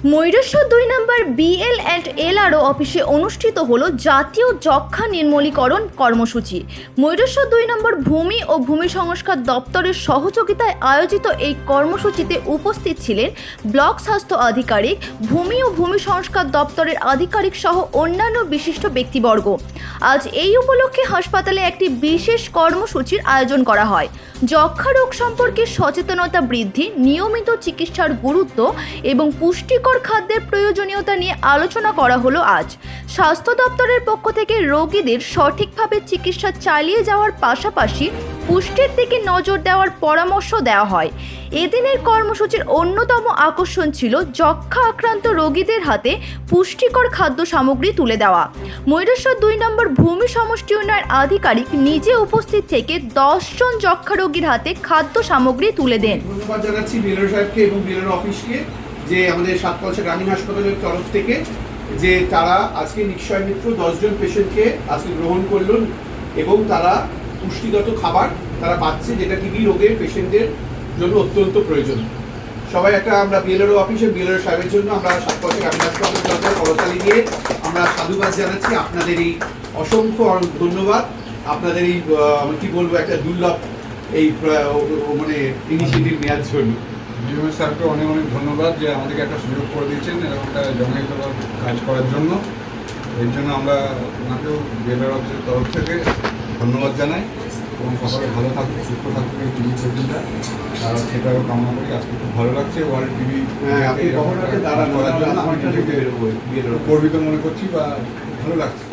ময়ূরেশ্বর ২ নম্বর BL&LRO অফিসে অনুষ্ঠিত হলো জাতীয় যক্ষ্মা নির্মূলীকরণ কর্মসূচি। ময়ূরেশ্বর ২ নম্বর ভূমি ও ভূমি সংস্কার দপ্তরের সহযোগিতায় আয়োজিত এই কর্মসূচিতে উপস্থিত ছিলেন ব্লক স্বাস্থ্য আধিকারিক, ভূমি ও ভূমি সংস্কার দপ্তরের আধিকারিক সহ অন্যান্য বিশিষ্ট ব্যক্তিবর্গ। আজ এই উপলক্ষে হাসপাতালে একটি বিশেষ কর্মসূচির আয়োজন করা হয়। যক্ষ্মা রোগ সম্পর্কে সচেতনতা বৃদ্ধি, নিয়মিত চিকিৎসার গুরুত্ব এবং পুষ্টিকর খাদ্যের প্রয়োজনীয়তা নিয়ে আলোচনা করা হলো আজ। স্বাস্থ্য দপ্তরের পক্ষ থেকে রোগীদের সঠিকভাবে চিকিৎসা চালিয়ে যাওয়ার পাশাপাশি পুষ্টির দিকে নজর দেওয়ার পরামর্শ দেওয়া হয়। এদিনের কর্মসূচির অন্যতম আকর্ষণ ছিল যক্ষ্মা আক্রান্ত রোগীদের হাতে পুষ্টিকর খাদ্য সামগ্রী তুলে দেওয়া। ময়ূরেশ্বর ২ নম্বর ভূমি সমষ্টি উন্নয়ন আধিকারিক নিজে উপস্থিত থেকে ১০ জন যক্ষ্মা রোগীর হাতে খাদ্য সামগ্রী তুলে দেন। ধন্যবাদ জানাচ্ছি বিএলও সাহেবকে এবং বিএলও অফিসকে যে আমাদের সাতকলসা গ্রামীণ হাসপাতালের তরফ থেকে যে তারা আজকে নিশ্চয় মিত্র ১০ জন পেশেন্টকে আজকে গ্রহণ করলেন এবং তারা পুষ্টিগত খাবার তারা পাচ্ছে, যেটা টিবি রোগের পেশেন্টদের জন্য অত্যন্ত প্রয়োজন। সবাই একটা আমরা বিএলও অফিসে বিএলও সাহেবের জন্য আমরা সাতকলসা গ্রামীণ হাসপাতালের করতালি দিয়ে আমরা সাধুবাদ জানাচ্ছি। আপনাদের এই অসংখ্য ধন্যবাদ, আপনাদের এই কি বলবো একটা দুর্লভ এই মানে ইনিশিয়েটিভ নেওয়ার জন্য। ডিএমএস স্যারকে অনেক অনেক ধন্যবাদ যে আমাদেরকে একটা সুযোগ করে দিয়েছেন এরকম একটা জনহিতকর কাজ করার জন্য। এর জন্য আমরা ওনাকেও বিএলআর অফিসের তরফ থেকে ধন্যবাদ জানাই এবং সকলে ভালো থাকুক, সুস্থ থাকুক এই টিভি প্রতিটা, আর সেটাও কামনা করি। আজকে খুব ভালো লাগছে ওয়ার্ল্ড টিভি করার জন্য আমি নিজেকে গর্বিত মনে করছি বা ভালো লাগছে।